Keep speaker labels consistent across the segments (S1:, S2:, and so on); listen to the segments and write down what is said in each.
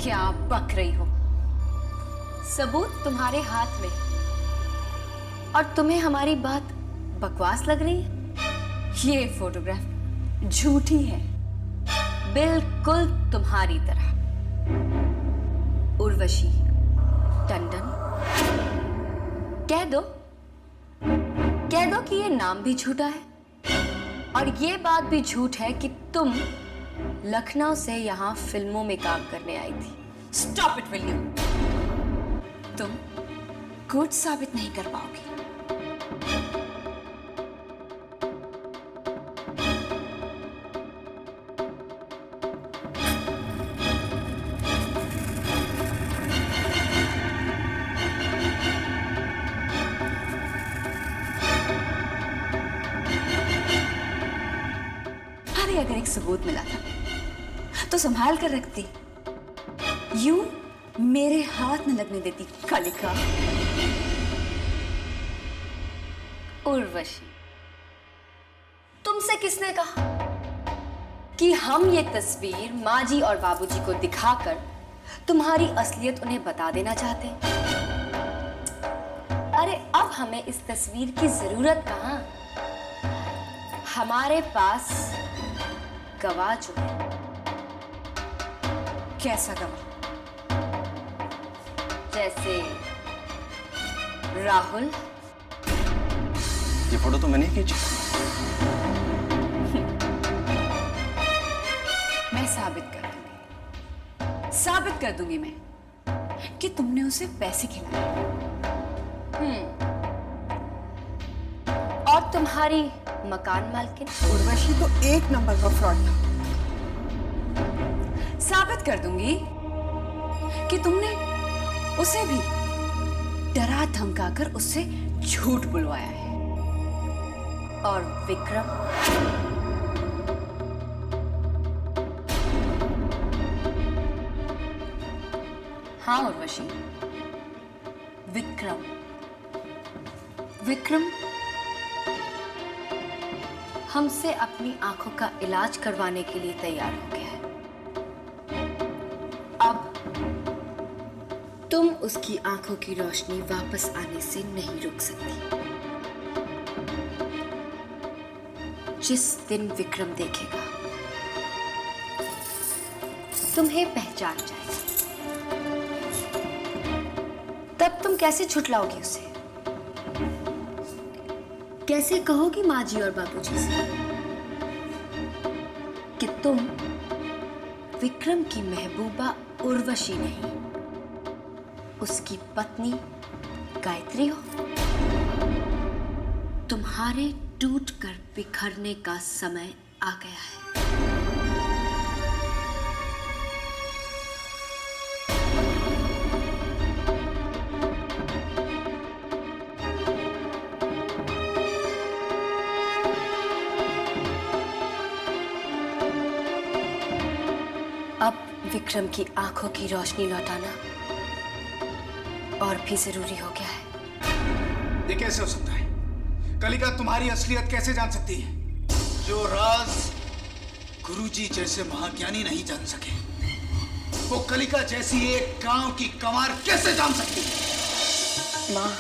S1: क्या बक रही हो? सबूत तुम्हारे हाथ में और तुम्हें हमारी बात बकवास लग रही है? ये फोटोग्राफ झूठी है, बिल्कुल तुम्हारी तरह। उर्वशी टंडन। कह दो कि ये नाम भी झूठा है और ये बात भी झूठ है कि तुम लखनऊ से यहां फिल्मों में काम करने आई थी। Stop it will you. तुम कुछ साबित नहीं कर पाओगी। अरे अगर एक सबूत मिला था तो संभाल कर रखती, यूं मेरे हाथ न लगने देती। कालिका। उर्वशी, तुमसे किसने कहा कि हम ये तस्वीर माँ जी और बाबूजी को दिखाकर तुम्हारी असलियत उन्हें बता देना चाहते हैं? अरे अब हमें इस तस्वीर की जरूरत कहां? हमारे पास गवाह जो है। कैसा गवाह? जैसे राहुल।
S2: ये फोटो तो मैंने ही खींची।
S1: मैं साबित कर दूंगी मैं कि तुमने उसे पैसे खिलाए। और तुम्हारी मकान मालकिन
S3: उर्वशी तो एक नंबर का फ्रॉड था।
S1: साबित कर दूंगी कि तुमने उसे भी डरा धमकाकर उससे झूठ बुलवाया है। और विक्रम, हाँ उर्वशी, विक्रम हमसे अपनी आंखों का इलाज करवाने के लिए तैयार हो गया है। अब तुम उसकी आंखों की रोशनी वापस आने से नहीं रोक सकती। जिस दिन विक्रम देखेगा, तुम्हें पहचान जाएगा। तब तुम कैसे छुटलाओगी उसे? कैसे कहोगी माँ जी और बाबूजी से कि तुम विक्रम की महबूबा उर्वशी नहीं, उसकी पत्नी गायत्री हो? तुम्हारे टूटकर बिखरने का समय आ गया है। अब विक्रम की आंखों की रोशनी लौटाना और भी जरूरी हो गया है।
S4: ये कैसे हो सकता है? कलिका तुम्हारी असलियत कैसे जान सकती है? जो राज गुरुजी जैसे महाज्ञानी नहीं जान सके, वो कलिका जैसी एक गांव की कंवार कैसे जान सकती है?
S1: माँ,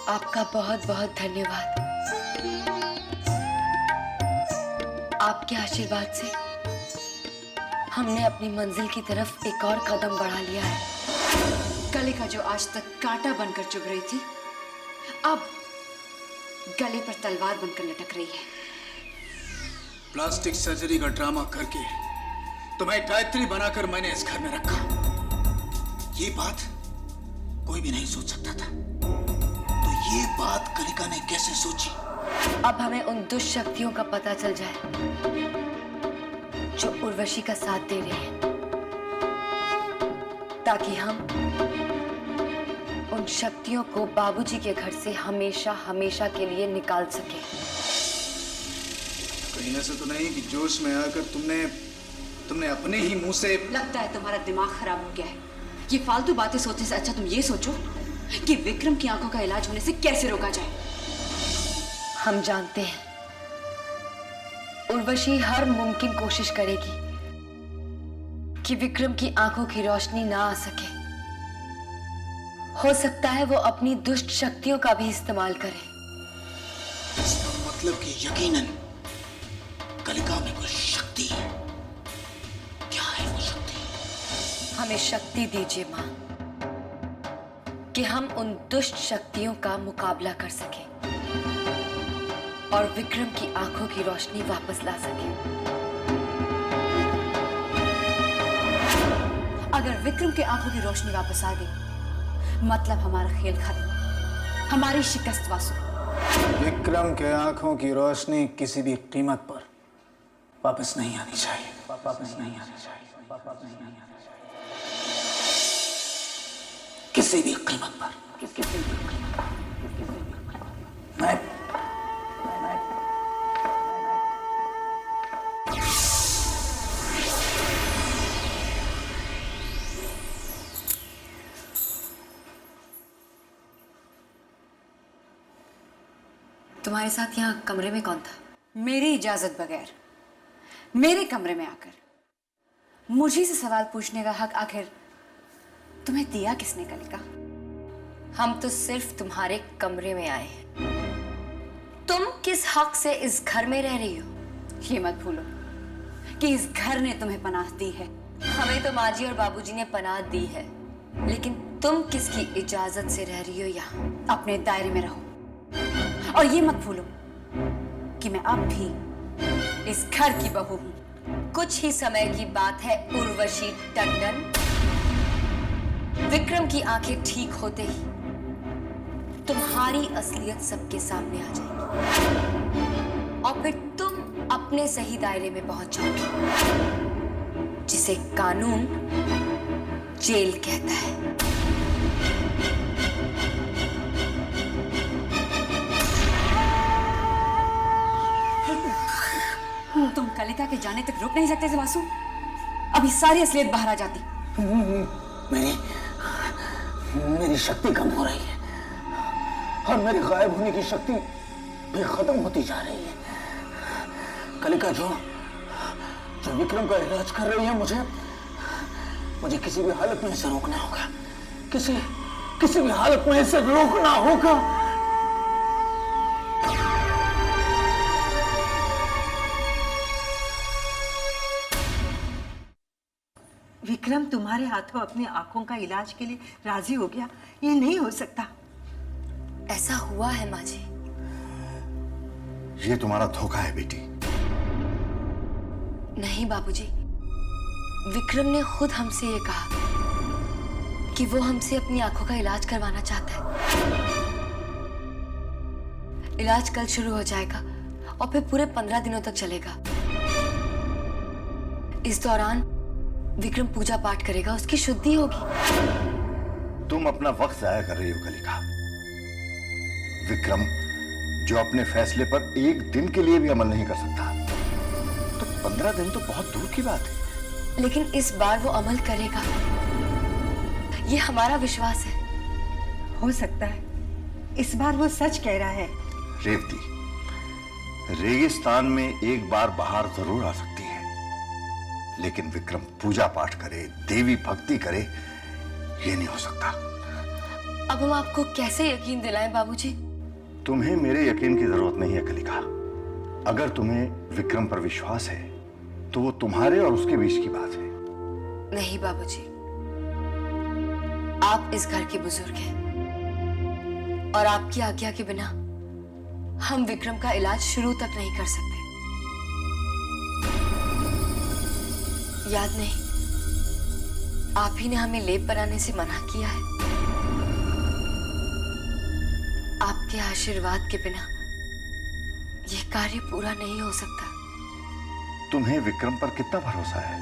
S1: आपका बहुत बहुत धन्यवाद। आपके आशीर्वाद से हमने अपनी मंजिल की तरफ एक और कदम बढ़ा लिया है। कलिका जो आज तक कांटा बनकर चुभ रही थी, अब गले पर तलवार बनकर लटक रही है।
S4: प्लास्टिक सर्जरी का ड्रामा करके तुम्हें गायत्री बनाकर मैंने इस घर में रखा। ये बात कोई भी नहीं सोच सकता था, तो ये बात कलिका ने कैसे सोची?
S1: अब हमें उन दुष्शक्तियों का पता चल जाए जो उर्वशी का साथ दे रही हैं, ताकि हम उन शक्तियों को बाबूजी के घर से हमेशा हमेशा के लिए निकाल सके।
S4: कहीं ऐसा तो नहीं कि जोश में आकर तुमने अपने ही मुंह से...
S5: लगता है तुम्हारा दिमाग खराब हो गया है। ये फालतू बातें सोचने से अच्छा तुम ये सोचो कि विक्रम की आंखों का इलाज होने से कैसे रोका जाए।
S1: हम जानते हैं उर्वशी हर मुमकिन कोशिश करेगी कि विक्रम की आंखों की रोशनी ना आ सके। हो सकता है वो अपनी दुष्ट शक्तियों का भी इस्तेमाल करे।
S4: इसका मतलब कि यकीनन कलिका में कुछ शक्ति है। क्या है वो शक्ति?
S1: हमें शक्ति दीजिए मां, कि हम उन दुष्ट शक्तियों का मुकाबला कर सकें और विक्रम की आंखों की रोशनी वापस ला सकें।
S5: अगर विक्रम की आंखों की रोशनी वापस आ गई, मतलब हमारा खेल खत्म, हमारी शिकस्त वासु।
S4: विक्रम के आंखों की रोशनी किसी भी कीमत पर वापस नहीं आनी चाहिए। वापस नहीं आनी चाहिए। वापस नहीं आनी चाहिए। किसी भी कीमत पर। किसी भी कीमत पर। मैं
S1: तुम्हारे साथ यहाँ कमरे में कौन था?
S5: मेरी इजाजत बगैर मेरे कमरे में आकर मुझे से सवाल पूछने का हक आखिर तुम्हें दिया किसने कलिका?
S1: हम तो सिर्फ तुम्हारे कमरे में आए हैं। तुम किस हक से इस घर में रह रही हो?
S5: ये मत भूलो कि इस घर ने तुम्हें पनाह दी है।
S1: हमें तो माँ जी और बाबूजी ने पनाह दी है, लेकिन तुम किसकी इजाजत से रह रही हो यहाँ?
S5: अपने दायरे में रहो और ये मत भूलो कि मैं अब भी इस घर की बहू हूं।
S1: कुछ ही समय की बात है उर्वशी टंडन। विक्रम की आंखें ठीक होते ही तुम्हारी असलियत सबके सामने आ जाएगी और फिर तुम अपने सही दायरे में पहुंच जाओगी, जिसे कानून जेल कहता है।
S5: तुम कलिका के जाने तक रुक नहीं सकते थे वासु। अभी सारी असलियत बाहर आ जाती।
S4: मेरी शक्ति कम हो रही है और मेरे गायब होने की शक्ति भी खत्म होती जा रही है। कलिका जो विक्रम का इलाज कर रही है, मुझे किसी भी हालत में इसे रोकना होगा। किसी भी हालत में इसे रोकना होगा।
S3: विक्रम तुम्हारे हाथों अपनी आंखों का इलाज के लिए राजी हो गया? ये नहीं हो सकता।
S1: ऐसा हुआ है माँ जी।
S2: ये तुम्हारा धोखा है बेटी।
S1: नहीं बाबूजी, विक्रम ने खुद हमसे ये कहा कि वो हमसे अपनी आंखों का इलाज करवाना चाहता है। इलाज कल शुरू हो जाएगा और फिर पूरे 15 दिनों तक चलेगा। इस दौरान विक्रम पूजा पाठ करेगा, उसकी शुद्धि होगी।
S2: तुम अपना वक्त जाया कर रही हो कलिका। विक्रम जो अपने फैसले पर एक दिन के लिए भी अमल नहीं कर सकता, तो 15 दिन तो बहुत दूर की बात है।
S1: लेकिन इस बार वो अमल करेगा, ये हमारा विश्वास है।
S3: हो सकता है इस बार वो सच कह रहा है।
S2: रेवती, रेगिस्तान में एक बार बाहर जरूर आ सकती है, लेकिन विक्रम पूजा पाठ करे, देवी भक्ति करे, ये नहीं हो सकता।
S1: अब हम आपको कैसे यकीन दिलाएं बाबूजी?
S2: तुम्हें मेरे यकीन की जरूरत नहीं है कलिका। अगर तुम्हें विक्रम पर विश्वास है तो वो तुम्हारे और उसके बीच की बात है।
S1: नहीं बाबूजी, आप इस घर के बुजुर्ग हैं और आपकी आज्ञा के बिना हम विक्रम का इलाज शुरू तक नहीं कर सकते। याद नहीं, आप ही ने हमें लेप बनाने से मना किया है। आपके आशीर्वाद के बिना यह कार्य पूरा नहीं हो सकता।
S2: तुम्हें विक्रम पर कितना भरोसा है?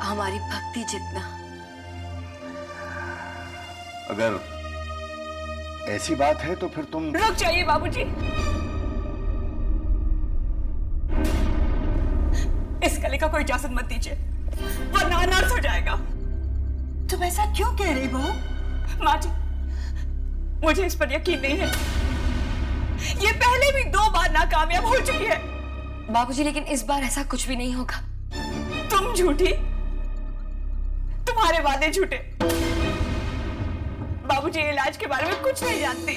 S1: हमारी भक्ति जितना।
S2: अगर ऐसी बात है तो फिर तुम
S5: रुक जाइए बाबूजी। इस कलिका को इजाजत मत दीजिए, वरना अनर्थ हो जाएगा।
S3: तुम ऐसा क्यों कह रही बहू?
S5: माँ जी, मुझे इस पर यकीन नहीं है। ये पहले भी 2 बार नाकामयाब हो चुकी है।
S1: बाबूजी, लेकिन इस बार ऐसा कुछ भी नहीं होगा।
S5: तुम झूठी तुम्हारे वादे झूठे। बाबूजी इलाज के बारे में कुछ नहीं जानती,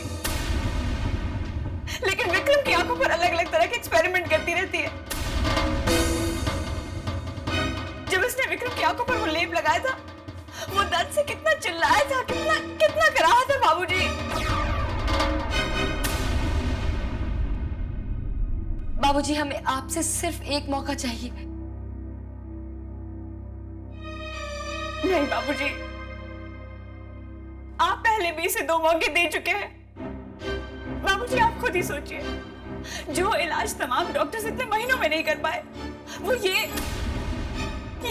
S5: लेकिन विक्रम की आंखों पर अलग अलग तरह के एक्सपेरिमेंट करती रहती है। जब उसने विक्रम की आंखों पर वो लेप लगाया था, वो दर्द से कितना चिल्लाया था, कितना कितना कराहा था बाबूजी।
S1: बाबूजी, हमें आपसे सिर्फ एक मौका चाहिए।
S5: नहीं बाबूजी, आप पहले भी इसे 2 मौके दे चुके हैं। बाबूजी आप खुद ही सोचिए, जो इलाज तमाम डॉक्टर्स इतने महीनों में नहीं कर पाए, वो ये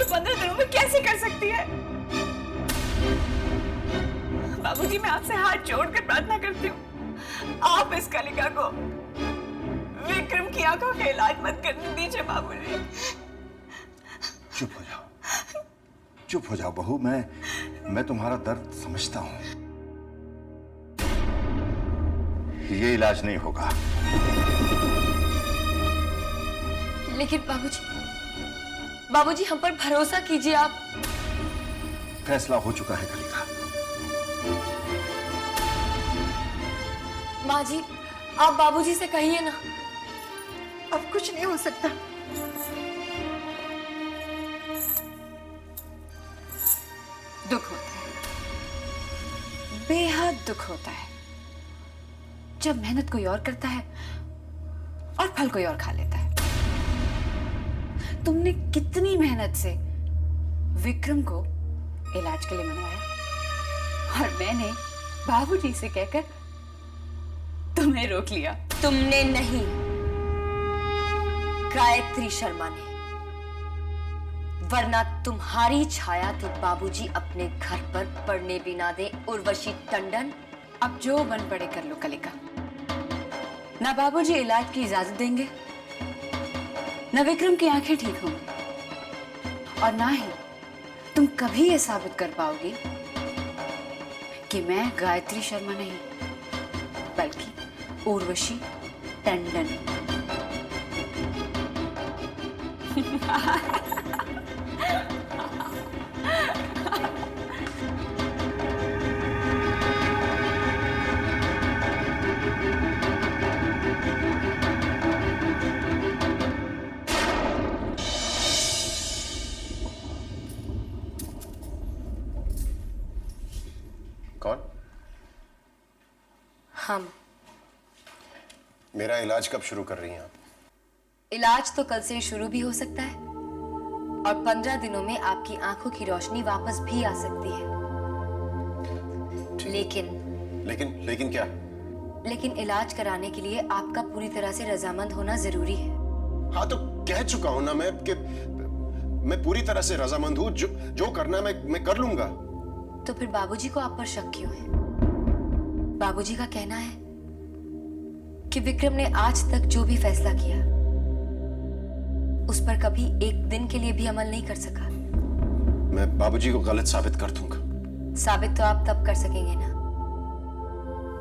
S5: 15 दिनों में कैसे कर सकती है। बाबूजी मैं आपसे हाथ जोड़कर प्रार्थना करती हूँ, आप इस कलिका को विक्रम की आंखों का इलाज मत करने दीजिए बाबूजी।
S2: चुप हो जाओ, चुप हो जाओ बहू। मैं तुम्हारा दर्द समझता हूं। ये इलाज नहीं होगा।
S1: लेकिन बाबूजी हम पर भरोसा कीजिए। आप
S2: फैसला हो चुका है कलिका।
S1: माँ जी, आप बाबूजी से कहिए ना।
S3: अब कुछ नहीं हो सकता।
S5: दुख होता है, बेहद दुख होता है, जब मेहनत कोई और करता है और फल कोई और खा लेता है। तुमने कितनी मेहनत से विक्रम को इलाज के लिए मनवाया, और मैंने बाबूजी से कहकर तुम्हें रोक लिया।
S1: तुमने नहीं, गायत्री शर्मा ने। वरना तुम्हारी छाया तो बाबूजी अपने घर पर पड़ने भी ना दे। उर्वशी टंडन,
S5: अब जो बन पड़े कर लो कलिका। ना बाबूजी इलाज की इजाजत देंगे, ना विक्रम की आंखें ठीक होंगी, और ना ही तुम कभी ये साबित कर पाओगी कि मैं गायत्री शर्मा नहीं, बल्कि उर्वशी टंडन।
S6: कौन?
S1: हम।
S6: मेरा इलाज कब शुरू कर रही हैं आप?
S1: इलाज तो कल से शुरू भी हो सकता है, और 15 दिनों में आपकी आंखों की रोशनी वापस भी आ सकती है।
S6: लेकिन क्या?
S1: लेकिन इलाज कराने के लिए आपका पूरी तरह से रजामंद होना जरूरी है।
S6: हाँ तो कह चुका हूं ना मैं कि मैं पूरी तरह से रजामंद हूं। जो करना है मैं कर लूंगा।
S1: तो फिर बाबूजी को आप पर शक क्यों है? बाबूजी का कहना है कि विक्रम ने आज तक जो भी फैसला किया, उस पर कभी एक दिन के लिए भी अमल नहीं कर सका।
S6: मैं बाबूजी को गलत साबित कर दूंगा।
S1: साबित तो आप तब कर सकेंगे ना,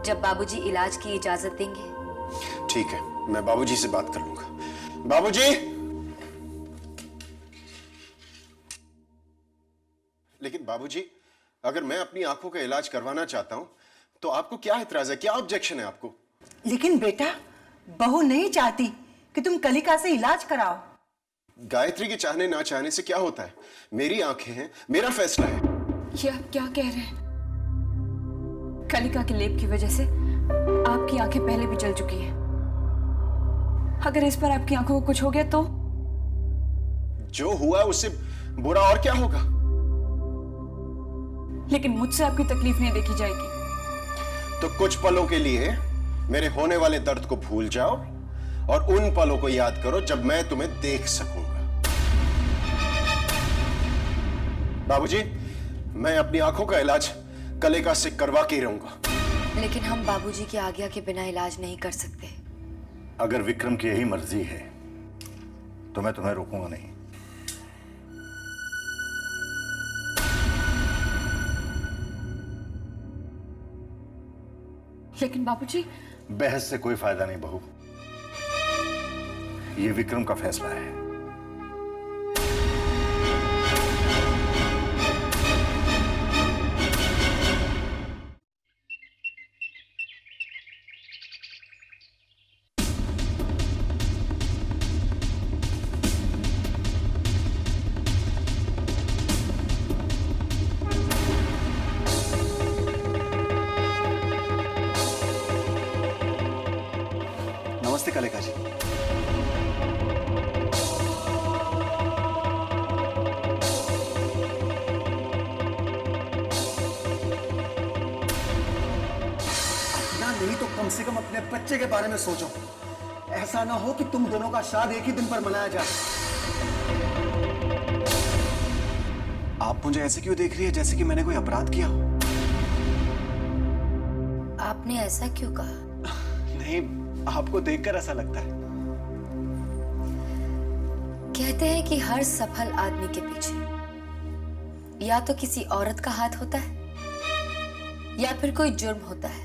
S1: जब बाबूजी इलाज की इजाजत देंगे।
S6: ठीक है, मैं बाबूजी से बात कर लूंगा। बाबूजी! लेकिन बाबूजी, अगर मैं अपनी आंखों का इलाज करवाना चाहता हूं तो आपको क्या एतराज है, क्या ऑब्जेक्शन है आपको?
S3: लेकिन बेटा, बहू नहीं चाहती कि तुम कलिका से इलाज कराओ।
S6: गायत्री के चाहने ना चाहने से क्या होता है? मेरी आंखें हैं, मेरा फैसला है।
S5: ये आप क्या कह रहे हैं? कलिका के लेप की वजह से आपकी आंखें पहले भी जल चुकी हैं। अगर इस पर आपकी आंखों को कुछ हो गया तो?
S6: जो हुआ उससे बुरा और क्या होगा?
S5: लेकिन मुझसे आपकी तकलीफ नहीं देखी जाएगी।
S6: तो कुछ पलों के लिए मेरे होने वाले दर्द को भूल जाओ और उन पलों को याद करो जब मैं तुम्हें देख सकूंगा। बाबूजी, मैं अपनी आंखों का इलाज कलिका से करवा के ही रहूंगा।
S1: लेकिन हम बाबूजी की आज्ञा के बिना इलाज नहीं कर सकते।
S2: अगर विक्रम की यही मर्जी है तो मैं तुम्हें रोकूंगा नहीं।
S5: लेकिन बाबूजी,
S2: बहस से कोई फायदा नहीं बहू, ये विक्रम का फैसला है।
S7: नमस्ते कलिका जी।
S8: ना नहीं तो कम से कम अपने बच्चे के बारे में सोचो। ऐसा ना हो कि तुम दोनों का श्राद्ध एक ही दिन पर मनाया जाए।
S7: आप मुझे ऐसे क्यों देख रही है जैसे कि मैंने कोई अपराध किया हो?
S1: आपने ऐसा क्यों कहा?
S7: नहीं, आपको देखकर ऐसा लगता है।
S1: कहते हैं कि हर सफल आदमी के पीछे या तो किसी औरत का हाथ होता है या फिर कोई जुर्म होता है।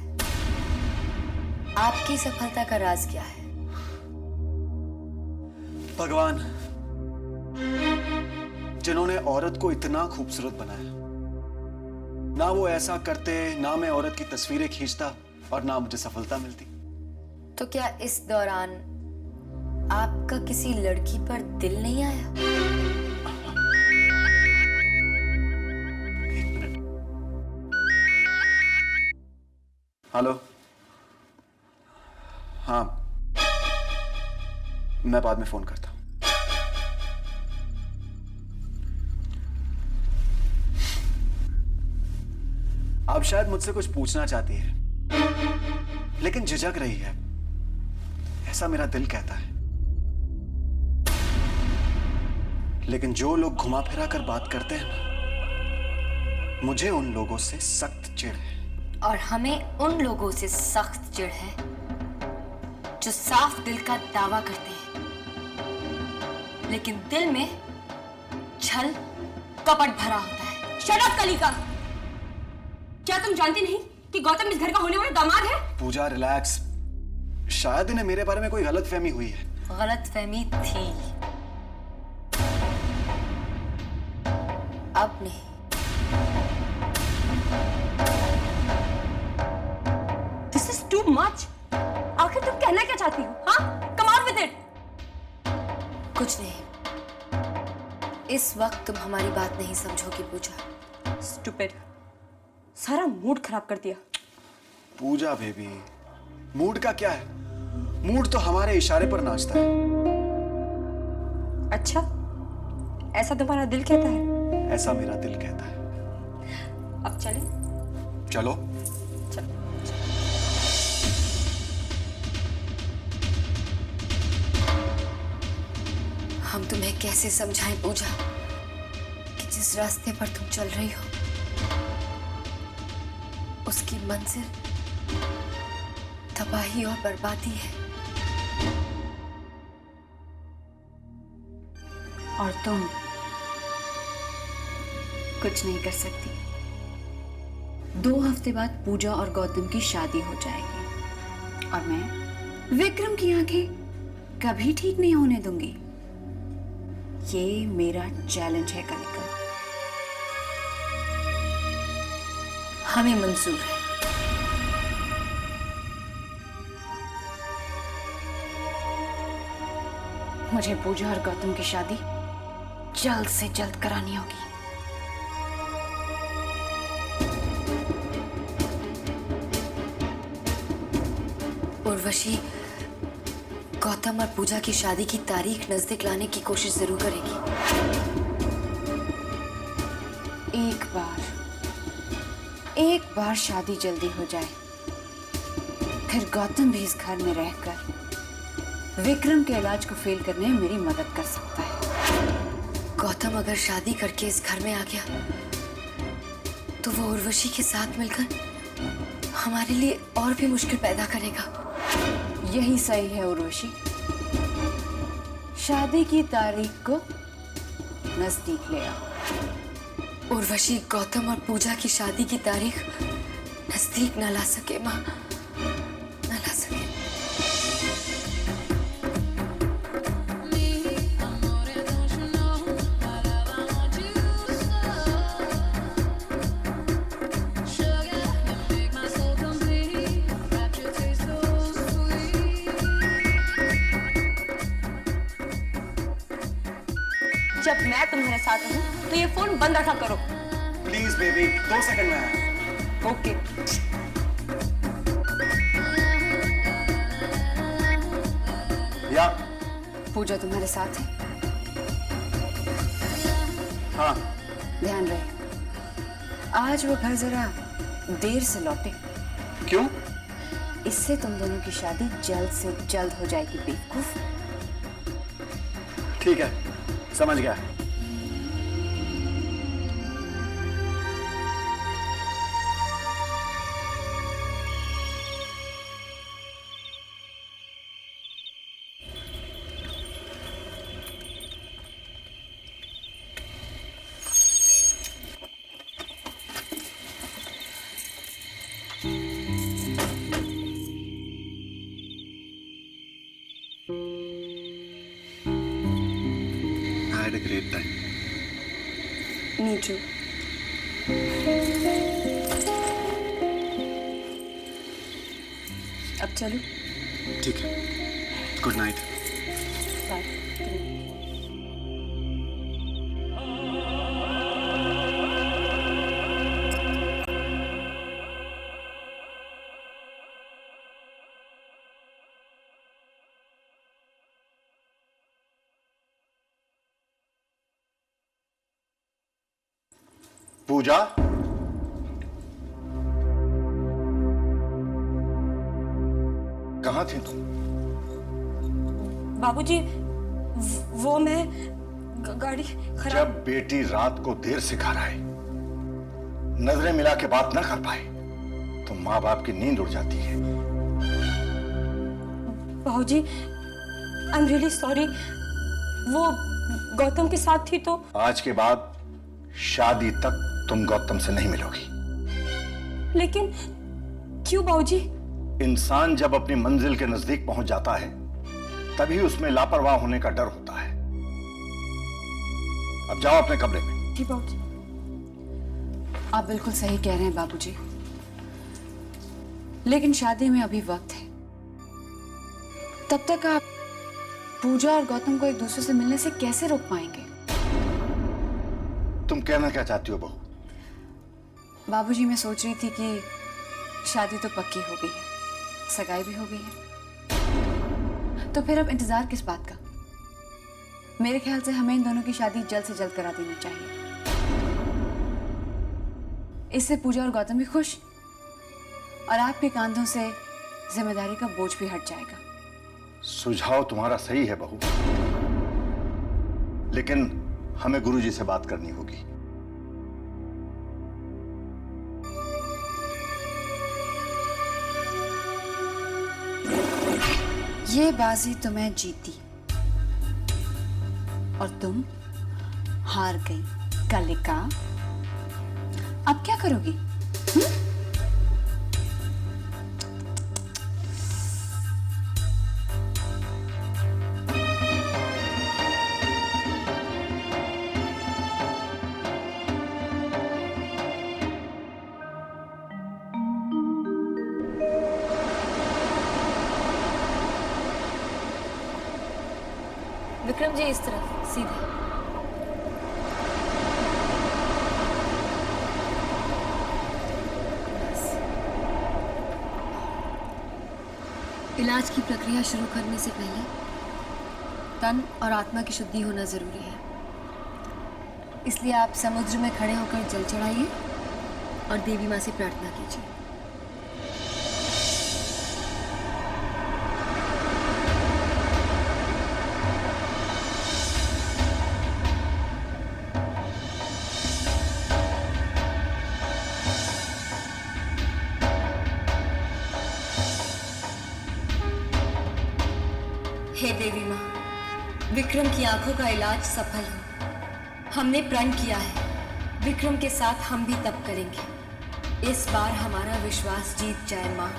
S1: आपकी सफलता का राज क्या है?
S7: भगवान, जिन्होंने औरत को इतना खूबसूरत बनाया, ना वो ऐसा करते, ना मैं औरत की तस्वीरें खींचता और ना मुझे सफलता मिलती।
S1: तो क्या इस दौरान आपका किसी लड़की पर दिल नहीं आया?
S7: एक मिनट। हेलो। हाँ, मैं बाद में फोन करता हूं। आप शायद मुझसे कुछ पूछना चाहती है, लेकिन झिझक रही है, ऐसा मेरा दिल कहता है। लेकिन जो लोग घुमा फिरा कर बात करते हैं ना, मुझे उन लोगों से सख्त चिढ़ है।
S1: और हमें उन लोगों से सख्त चिढ़ है जो साफ दिल का दावा करते हैं लेकिन दिल में छल कपट भरा होता है। शट अप कलिका! क्या तुम जानती नहीं कि गौतम इस घर का होने वाला दामाद है?
S7: पूजा, रिलैक्स। शायद इन्हें मेरे बारे में कोई गलतफहमी हुई है।
S1: गलतफहमी थी, अब नहीं। This is too much. आखिर तुम कहना क्या चाहती हो? हाँ? Come on with it. कुछ नहीं। इस वक्त तुम हमारी बात नहीं समझोगी पूजा।
S9: Stupid. सारा मूड खराब कर दिया।
S7: पूजा बेबी, मूड का क्या है? मूड तो हमारे इशारे पर नाचता है।
S9: अच्छा, ऐसा तुम्हारा दिल कहता है?
S7: ऐसा मेरा दिल कहता है।
S9: अब चलें?
S7: चलो।
S9: चलो।
S1: हम तुम्हें कैसे समझाएं पूजा कि जिस रास्ते पर तुम चल रही हो उसकी मंजिल तबाही और बर्बादी है।
S5: और तुम कुछ नहीं कर सकती। 2 हफ्ते बाद पूजा और गौतम की शादी हो जाएगी और मैं विक्रम की आंखें कभी ठीक नहीं होने दूंगी। ये मेरा चैलेंज है कलिका।
S1: हमें मंजूर है।
S5: मुझे पूजा और गौतम की शादी जल्द से जल्द करानी होगी।
S1: उर्वशी गौतम और पूजा की शादी की तारीख नजदीक लाने की कोशिश जरूर करेगी।
S5: एक बार शादी जल्दी हो जाए, फिर गौतम भी इस घर में रहकर विक्रम के इलाज को फेल करने में मेरी मदद कर सकता है।
S1: गौतम अगर शादी करके इस घर में आ गया तो वो उर्वशी के साथ मिलकर हमारे लिए और भी मुश्किल पैदा करेगा।
S5: यही सही है उर्वशी। शादी की तारीख को नजदीक ले आओ।
S1: उर्वशी गौतम और पूजा की शादी की तारीख नजदीक न ला सके माँ, न ला सके।
S9: जब मैं तुम्हारे साथ हूँ तो ये फोन बंद रखा करो।
S7: प्लीज बेबी, 2 सेकंड में आया।
S9: ओके।
S5: पूजा तुम्हारे साथ है?
S7: हाँ।
S5: ध्यान रहे, आज वो घर जरा देर से लौटे।
S7: क्यों?
S5: इससे तुम दोनों की शादी जल्द से जल्द हो जाएगी बेवकूफ।
S7: ठीक है, समझ गया। I had a great time.
S5: Me too. अब चलो।
S7: ठीक है, गुड नाइट।
S5: बाय।
S2: पूजा, कहाँ थी तुम?
S9: बाबूजी, वो मैं गाड़ी खराब।
S2: जब बेटी रात को देर से घर आए, नजरें मिला के बात न कर पाए, तो माँ बाप की नींद उड़ जाती है।
S9: बाबूजी, आई एम रियली सॉरी। वो गौतम के साथ थी तो।
S2: आज के बाद शादी तक तुम गौतम से नहीं मिलोगी।
S9: लेकिन क्यों बाबूजी?
S2: इंसान जब अपनी मंजिल के नजदीक पहुंच जाता है, तभी उसमें लापरवाह होने का डर होता है। अब जाओ अपने कमरे में।
S9: जी बाबूजी।
S5: आप बिल्कुल सही कह रहे हैं बाबूजी, लेकिन शादी में अभी वक्त है। तब तक आप पूजा और गौतम को एक दूसरे से मिलने से कैसे रोक पाएंगे?
S2: तुम कहना क्या चाहती हो बहू?
S5: बाबूजी, मैं सोच रही थी कि शादी तो पक्की हो गई है, सगाई भी हो गई है, तो फिर अब इंतजार किस बात का? मेरे ख्याल से हमें इन दोनों की शादी जल्द से जल्द करा देनी चाहिए। इससे पूजा और गौतम भी खुश, और आपके कांधों से जिम्मेदारी का बोझ भी हट जाएगा।
S2: सुझाव तुम्हारा सही है बहू, लेकिन हमें गुरुजी से बात करनी होगी।
S5: ये बाजी तो मैं जीती और तुम हार गई कलिका। अब क्या करोगी?
S1: विक्रम जी, इस तरफ सीधे। इलाज की प्रक्रिया शुरू करने से पहले तन और आत्मा की शुद्धि होना जरूरी है, इसलिए आप समुद्र में खड़े होकर जल चढ़ाइए और देवी माँ से प्रार्थना कीजिए। हे देवी माँ, विक्रम की आंखों का इलाज सफल हो। हमने प्रण किया है, विक्रम के साथ हम भी तप करेंगे। इस बार हमारा विश्वास जीत जाए माँ।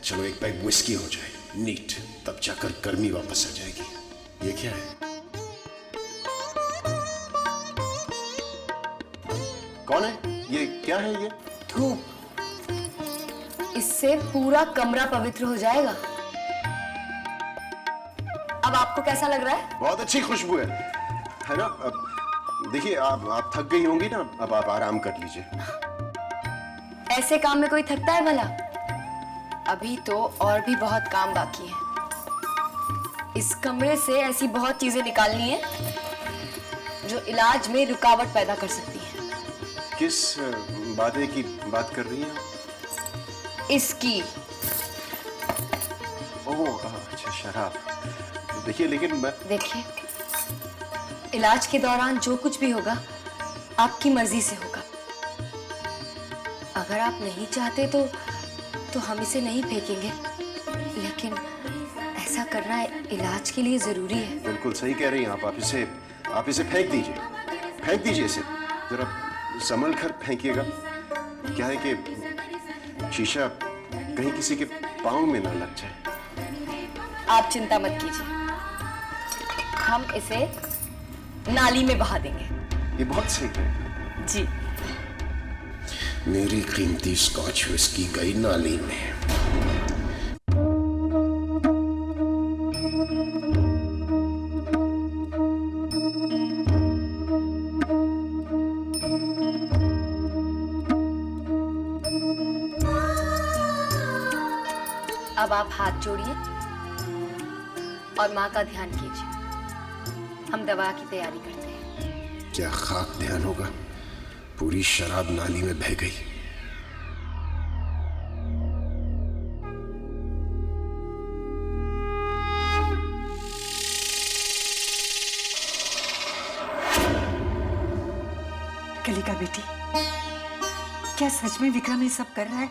S6: चलो एक पैक विस्की हो जाए, नीट, तब जाकर गर्मी वापस आ जाएगी। ये क्या है? कौन है ये? क्या है ये?
S1: धूप। इससे पूरा कमरा पवित्र हो जाएगा। अब आपको कैसा लग रहा है?
S6: बहुत अच्छी खुशबू है ना? अब देखिए, आप थक गई होंगी ना, अब आप आराम कर लीजिए।
S1: ऐसे काम में कोई थकता है भला? अभी तो और भी बहुत काम बाकी है। इस कमरे से ऐसी बहुत चीजें निकालनी है जो इलाज में रुकावट पैदा कर सकती है।
S6: किस बातें की बात कर रही हैं?
S1: इसकी।
S6: ओह अच्छा, शराब। देखिए, लेकिन मैं
S1: देखिए, इलाज के दौरान जो कुछ भी होगा आपकी मर्जी से होगा। अगर आप नहीं चाहते तो हम इसे नहीं फेंकेंगे, लेकिन ऐसा करना इलाज के लिए जरूरी है।
S6: बिल्कुल सही कह रही हैं आप इसे फेंक दीजिए, इसे जरा संभल कर फेंकिएगा। क्या है कि शीशा कहीं किसी के पाँव में ना लग जाए।
S1: आप चिंता मत कीजिए, हम इसे नाली में बहा देंगे।
S6: ये बहुत सही है
S1: जी।
S6: मेरी कीमती स्कॉच विस्की गई नाली में।
S1: अब आप हाथ जोड़िए और माँ का ध्यान कीजिए। हम दवा की तैयारी करते हैं।
S6: क्या खाक ध्यान होगा, पूरी शराब नाली में बह गई।
S3: कलिका बेटी, क्या सच में विक्रम ये सब कर रहा है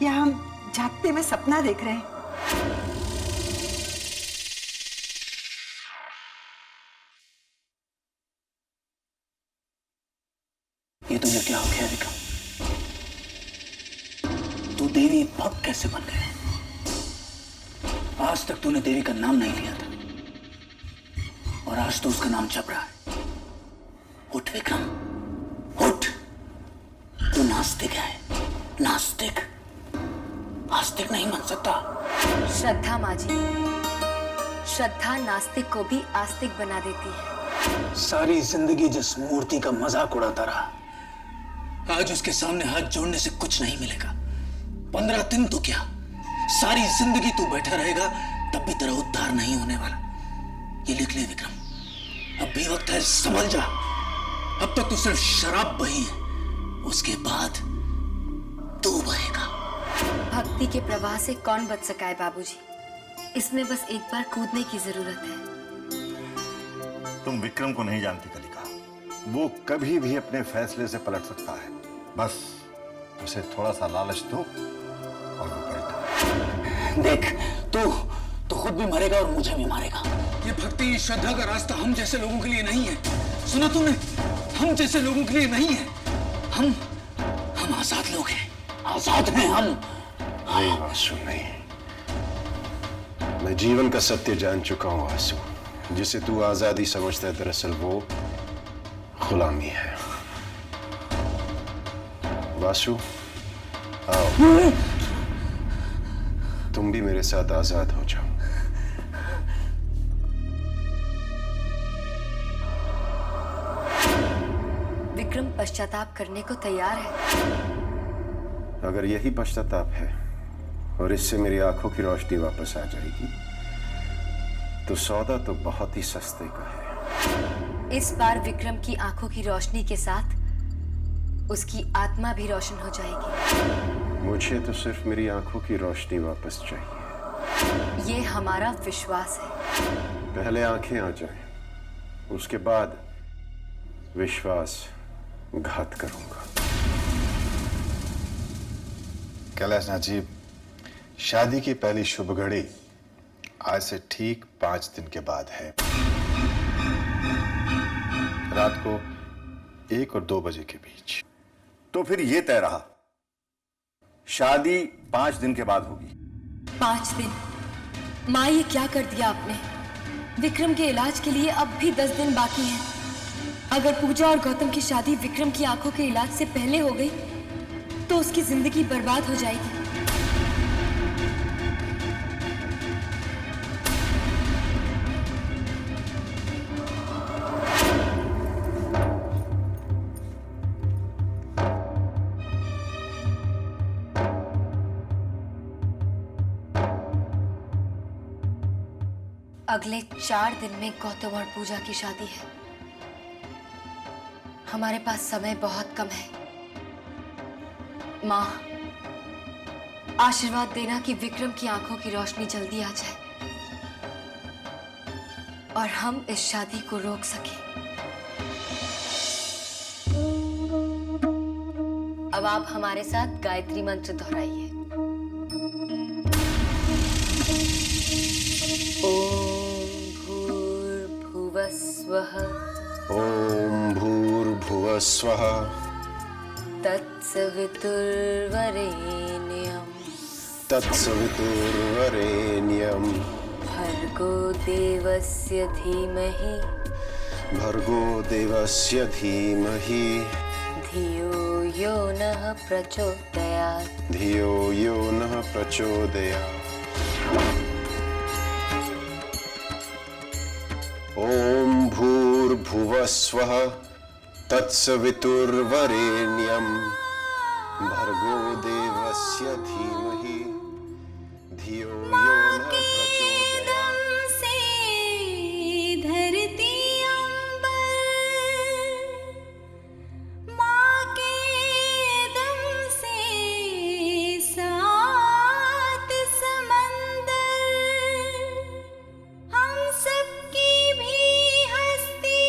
S3: या हम जागते में सपना देख रहे हैं?
S4: ये तुझे क्या हो गया विक्रम? तू देवी भक्त कैसे बन गया? आज तक तूने देवी का नाम नहीं लिया था और आज तो उसका नाम छप रहा है। उठ विक्रम, उठ। तू नास्तिक है, नास्तिक। आस्तिक नहीं बन सकता।
S1: श्रद्धा माँ जी, श्रद्धा नास्तिक को भी आस्तिक बना देती है।
S4: सारी जिंदगी जिस मूर्ति का मजाक उड़ाता रहा, आज उसके सामने हाथ जोड़ने से कुछ नहीं मिलेगा। 15 दिन तो क्या, सारी जिंदगी तू बैठा रहेगा तब भी तेरा उद्धार नहीं होने वाला। ये लिख ले विक्रम, अब भी वक्त है, संभल जा। अब तक तो सिर्फ शराब बही है, उसके बाद तू बहेगा।
S1: भक्ति के प्रवाह से कौन बच सका है बाबूजी? इसमें बस एक बार कूदने की जरूरत है।
S2: तुम विक्रम को नहीं जानती कलिका, वो कभी भी अपने फैसले से पलट सकता है। बस उसे थोड़ा सा लालच दो और वो पलटा।
S4: देख, तू खुद भी मरेगा और मुझे भी मारेगा। ये भक्ति श्रद्धा का रास्ता हम जैसे लोगों के लिए नहीं है। सुना तुमने? हम जैसे लोगों के लिए नहीं है। हम आजाद लोग हैं, आजाद हैं हम।
S6: नहीं वासु, नहीं। मैं जीवन का सत्य जान चुका हूं वासु। जिसे तू आजादी समझता है, दरअसल वो गुलामी है। वासु, आओ, तुम भी मेरे साथ आजाद हो जाओ।
S1: विक्रम पश्चाताप करने को तैयार है।
S6: अगर यही पश्चाताप है और इससे मेरी आंखों की रोशनी वापस आ जाएगी तो सौदा तो बहुत ही सस्ते का है।
S1: इस बार विक्रम की आंखों की रोशनी के साथ उसकी आत्मा भी रोशन हो जाएगी।
S6: मुझे तो सिर्फ मेरी आंखों की रोशनी वापस चाहिए।
S1: ये हमारा विश्वास है।
S6: पहले आंखें आ जाएं, उसके बाद विश्वास घात करूंगा।
S10: कैलाशनाथ जी, शादी की पहली शुभ घड़ी आज से ठीक 5 दिन के बाद है। रात को 1 और 2 बजे के बीच।
S2: तो फिर ये तय रहा, शादी 5 दिन के बाद होगी।
S1: 5 दिन? माँ, ये क्या कर दिया आपने? विक्रम के इलाज के लिए अब भी 10 दिन बाकी हैं
S9: अगर पूजा और गौतम की शादी विक्रम की आंखों के इलाज से पहले हो गई तो उसकी जिंदगी बर्बाद हो जाएगी।
S1: अगले 4 दिन में गौतम और पूजा की शादी है। हमारे पास समय बहुत कम है। माँ, आशीर्वाद देना कि विक्रम की आंखों की रोशनी जल्दी आ जाए और हम इस शादी को रोक सकें। अब आप हमारे साथ गायत्री मंत्र दोहराइए।
S6: ओम भूर्भुवस्वः तत्सवितुर्वरेण्यं
S1: भर्गो देवस्य धीमहि धियो यो नः प्रचोदयात्।
S6: ओम भूर्भुवस्वः तत्सवितुर्वरेण्यं भर्गो देवस्य धीमहि धियो यो नः प्रचोदयात्।
S9: धरती अंबर माँ के दम से सात समंदर हम सबकी भी हस्ती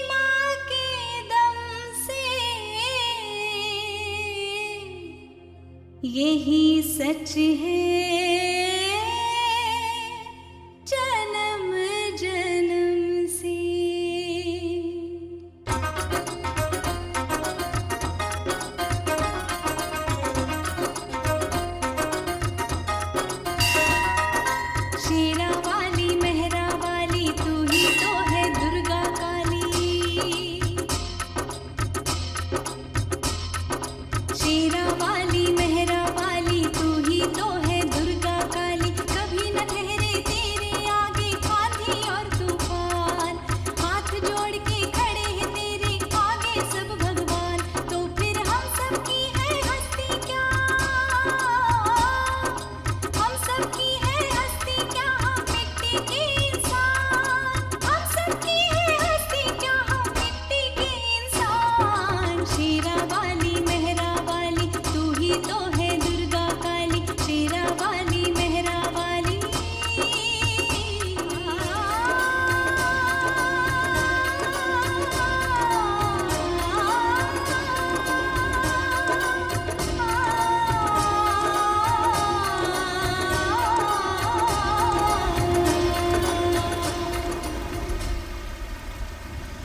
S9: माँ के दम से यही सच है जन्म जन्म से। शेरा वाली मेहरा वाली तू ही तो है दुर्गा काली। शेरा वाली मेहरा वाली तू ही तो है दुर्गा काली। कभी न ठहरे तेरे आगे आंधी और तूफान। हाथ जोड़ के खड़े हैं तेरे आगे सब भगवान। तो फिर हम सबकी है हस्ती क्या? हम सबकी है हस्ती क्या? हम मिट्टी के इंसान। हम सबकी है हस्ती क्या? हम मिट्टी के इंसान। शेरा वाली मेहरा वाली तू ही तो है दुर्गा काली। शेरा वाली मेहरा वाली।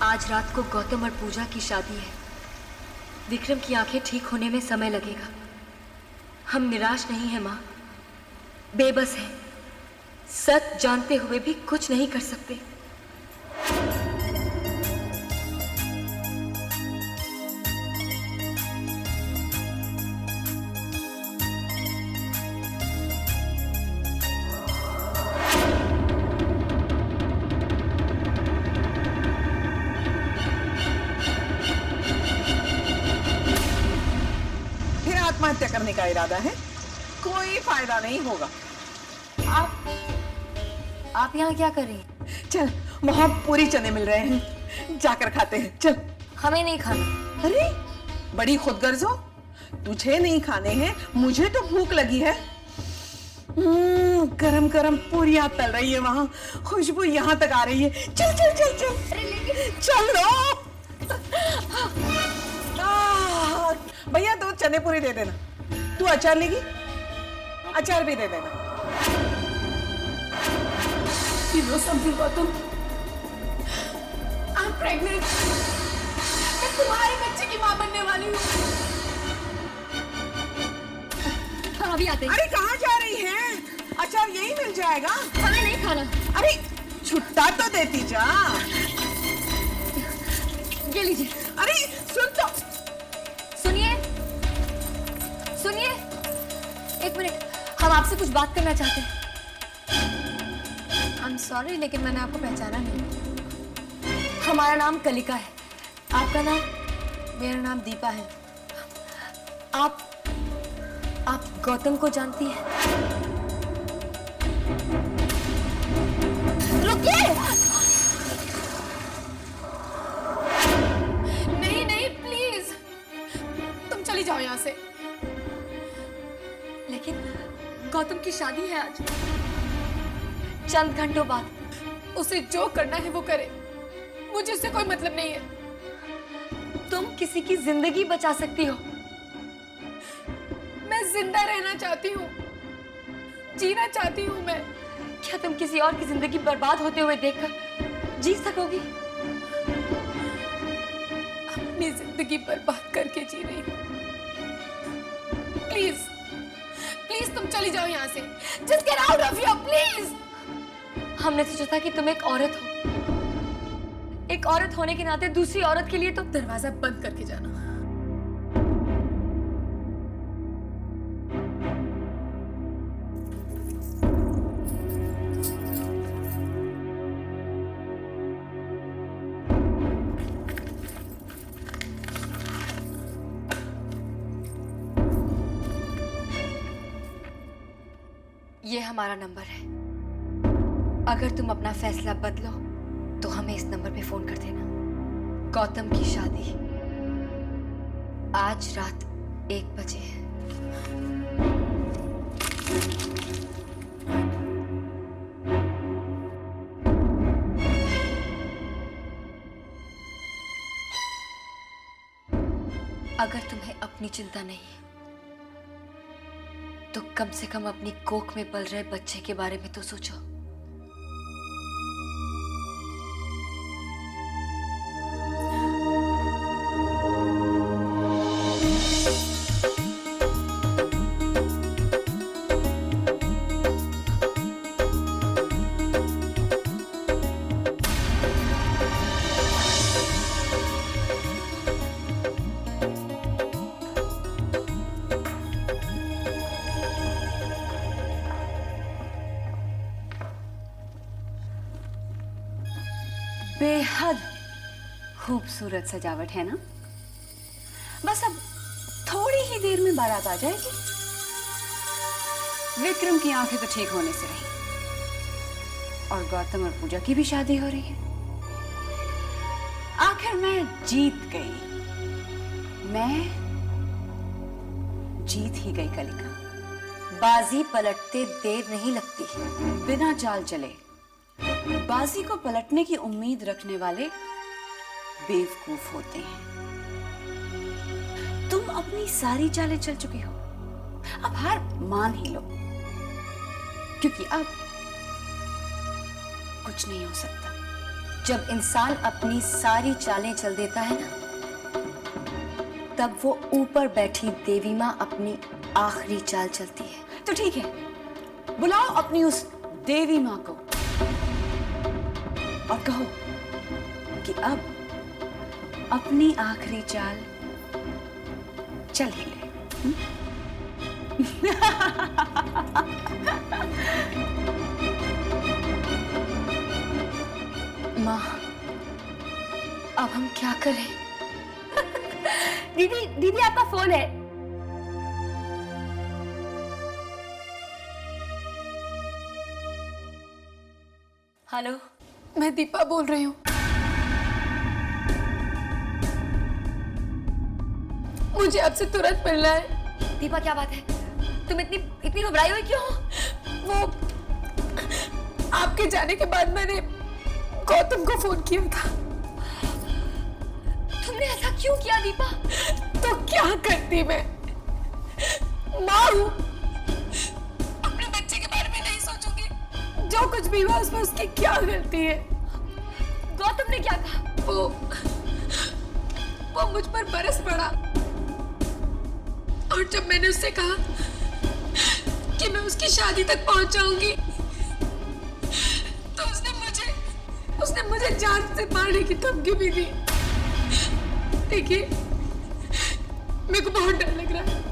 S1: आज रात को गौतम और पूजा की शादी है। विक्रम की आंखें ठीक होने में समय लगेगा। हम निराश नहीं हैं माँ, बेबस हैं। सच जानते हुए भी कुछ नहीं कर सकते।
S3: फिर आत्महत्या करने का इरादा है? कोई फायदा नहीं होगा।
S1: आप यहाँ क्या कर रही हैं?
S3: चल, वहां पूरी चने मिल रहे हैं, जाकर खाते हैं। चल।
S1: हमें नहीं खाना।
S3: अरे बड़ी खुदगर्ज हो। तुझे नहीं खाने हैं, मुझे तो भूख लगी है। गरम गरम पूरियां तल रही है वहां, खुशबू यहाँ तक आ रही है। चल चल चल चल चलो। भैया 2 चने पूरी दे देना। तू अचार लेगी? अचार भी दे देना।
S9: You know something, Gautam? I'm pregnant. मैं तुम्हारे बच्चे की माँ बनने वाली हूँ। हाँ, अभी आते हैं।
S3: अरे कहाँ जा रही हैं? अचार यही मिल जाएगा।
S9: हमें नहीं खाना।
S3: अरे छुट्टा तो देती जा।
S1: ये लीजिए।
S11: अरे सुन तो।
S1: सुनिए सुनिए, एक मिनट, हम आपसे कुछ बात करना चाहते हैं।
S11: I'm sorry, लेकिन मैंने आपको पहचाना नहीं।
S1: हमारा नाम कलिका है, आपका नाम?
S11: मेरा नाम दीपा है।
S1: आप गौतम को जानती हैं? रुकिए!
S11: नहीं नहीं प्लीज, तुम चली जाओ यहाँ से।
S1: लेकिन गौतम की शादी है आज, चंद घंटों बाद।
S11: उसे जो करना है वो करे, मुझे उससे कोई मतलब नहीं है।
S1: तुम किसी की जिंदगी बचा सकती हो।
S11: मैं जिंदा रहना चाहती हूँ, जीना चाहती हूँ मैं।
S1: क्या तुम किसी और की जिंदगी बर्बाद होते हुए देखकर जी सकोगी?
S11: अपनी जिंदगी बर्बाद करके जी रही हूँ। प्लीज प्लीज तुम चली जाओ यहाँ से। Just get out of here, please.
S1: हमने सोचा था कि तुम एक औरत हो, एक औरत होने के नाते दूसरी औरत के लिए तो
S11: दरवाजा बंद करके जाना।
S1: ये हमारा नंबर है, अगर तुम अपना फैसला बदलो तो हमें इस नंबर पे फोन कर देना। गौतम की शादी आज रात 1 बजे है। अगर तुम्हें अपनी चिंता नहीं है तो कम से कम अपनी कोख में पल रहे बच्चे के बारे में तो सोचो।
S5: बेहद खूबसूरत सजावट है ना? बस अब थोड़ी ही देर में बारात आ जाएगी। विक्रम की आंखें तो ठीक होने से रही और गौतम और पूजा की भी शादी हो रही है। आखिर मैं जीत गई, मैं जीत ही गई कलिका।
S1: बाजी पलटते देर नहीं लगती।
S5: बिना चाल चले बाजी को पलटने की उम्मीद रखने वाले बेवकूफ होते हैं। तुम अपनी सारी चालें चल चुकी हो, अब हार मान ही लो, क्योंकि अब कुछ नहीं हो सकता।
S1: जब इंसान अपनी सारी चालें चल देता है ना, तब वो ऊपर बैठी देवी माँ अपनी आखिरी चाल चलती है।
S5: तो ठीक है, बुलाओ अपनी उस देवी माँ को और कहो कि अब अपनी आखिरी चाल चल ही ले।
S1: माँ, अब हम क्या करें? दीदी दीदी आपका फोन है। हेलो,
S11: मैं दीपा बोल रही हूँ। मुझे आपसे तुरंत मिलना है।
S1: दीपा क्या बात है? तुम इतनी घबराई हुई क्यों हो?
S11: वो आपके जाने के बाद मैंने गौतम को फोन किया था।
S1: तुमने ऐसा क्यों किया दीपा?
S11: तो क्या करती मैं? माँ हूँ, अपने बच्चे के बारे में नहीं सोचूंगी। जो कुछ भी हुआ उसमें उसकी क्या गलती है?
S1: गौतम ने क्या कहा?
S11: वो मुझ पर बरस पड़ा और जब मैंने उससे कहा कि मैं उसकी शादी तक पहुंच जाऊंगी तो उसने मुझे जान से मारने की धमकी भी दी। देखिए, मेरे को बहुत डर लग रहा है।